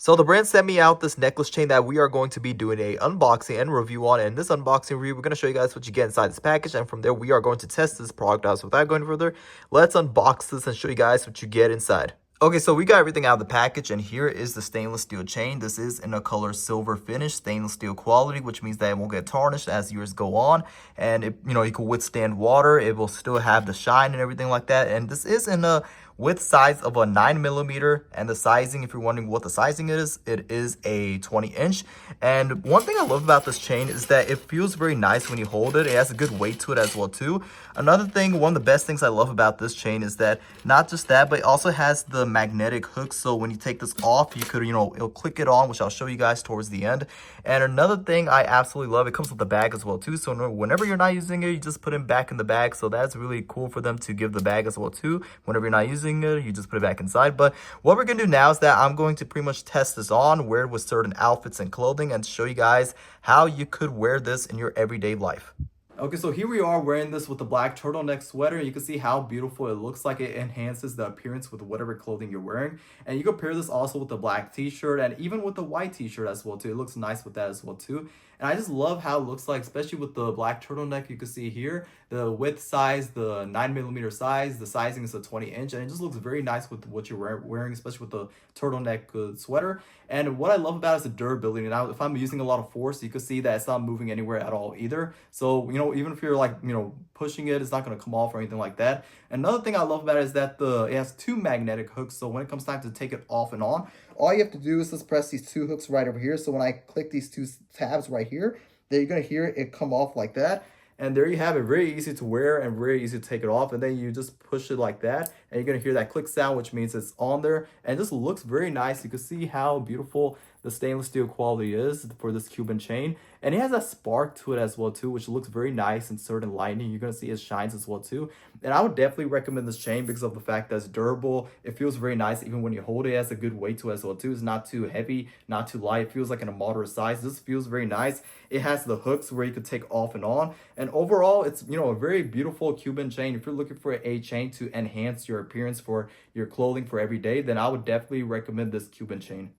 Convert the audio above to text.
So the brand sent me out this necklace chain that we are going to be doing a unboxing and review on. And in this unboxing review, we're going to show you guys what you get inside this package. And from there, we are going to test this product out. So without going further, let's unbox this and show you guys what you get inside. Okay, so we got everything out of the package, and here is the stainless steel chain. This is in a color silver finish, stainless steel quality, which means that it won't get tarnished as years go on. And it, it can withstand water. It will still have the shine and everything like that. And this is in a width size of a 9mm, and the sizing, if you're wondering what the sizing is, it is a 20-inch. And one thing I love about this chain is that it feels very nice when you hold it. It has a good weight to it as well too. Another thing, one of the best things I love about this chain is that not just that, but it also has the magnetic hook. So when you take this off, you could, it'll click it on, which I'll show you guys towards the end. And another thing I absolutely love, it comes with the bag as well too. So whenever you're not using it, you just put it back in the bag. So that's really cool for them to give the bag as well too. Whenever you're not using it, you just put it back inside. But what we're gonna do now is that I'm going to pretty much test this on, wear it with certain outfits and clothing, and show you guys how you could wear this in your everyday life. Okay, so here we are wearing this with the black turtleneck sweater. You can see how beautiful it looks like. It enhances the appearance with whatever clothing you're wearing. And you can pair this also with the black t-shirt and even with the white t-shirt as well too. It looks nice with that as well too. And I just love how it looks like, especially with the black turtleneck. You can see here, the width size, the 9mm size, the sizing is a 20-inch. And it just looks very nice with what you're wearing, especially with the turtleneck sweater. And what I love about it is the durability. Now, if I'm using a lot of force, you can see that it's not moving anywhere at all either. So, even if you're like, pushing it, it's not going to come off or anything like that. Another thing I love about it is that it has two magnetic hooks. So when it comes time to take it off and on, all you have to do is just press these two hooks right over here. So when I click these two tabs right here, then you're going to hear it come off like that. And there you have it, very easy to wear and very easy to take it off. And then you just push it like that, and you're gonna hear that click sound, which means it's on there. And it just looks very nice. You can see how beautiful the stainless steel quality is for this Cuban chain. And it has a spark to it as well too, which looks very nice in certain lighting. You're gonna see it shines as well too. And I would definitely recommend this chain because of the fact that it's durable. It feels very nice even when you hold it. It has a good weight to it as well too. It's not too heavy, not too light. It feels like in a moderate size. This feels very nice. It has the hooks where you could take off and on. And overall, it's a very beautiful Cuban chain. If you're looking for a chain to enhance your appearance for your clothing for every day, then I would definitely recommend this Cuban chain.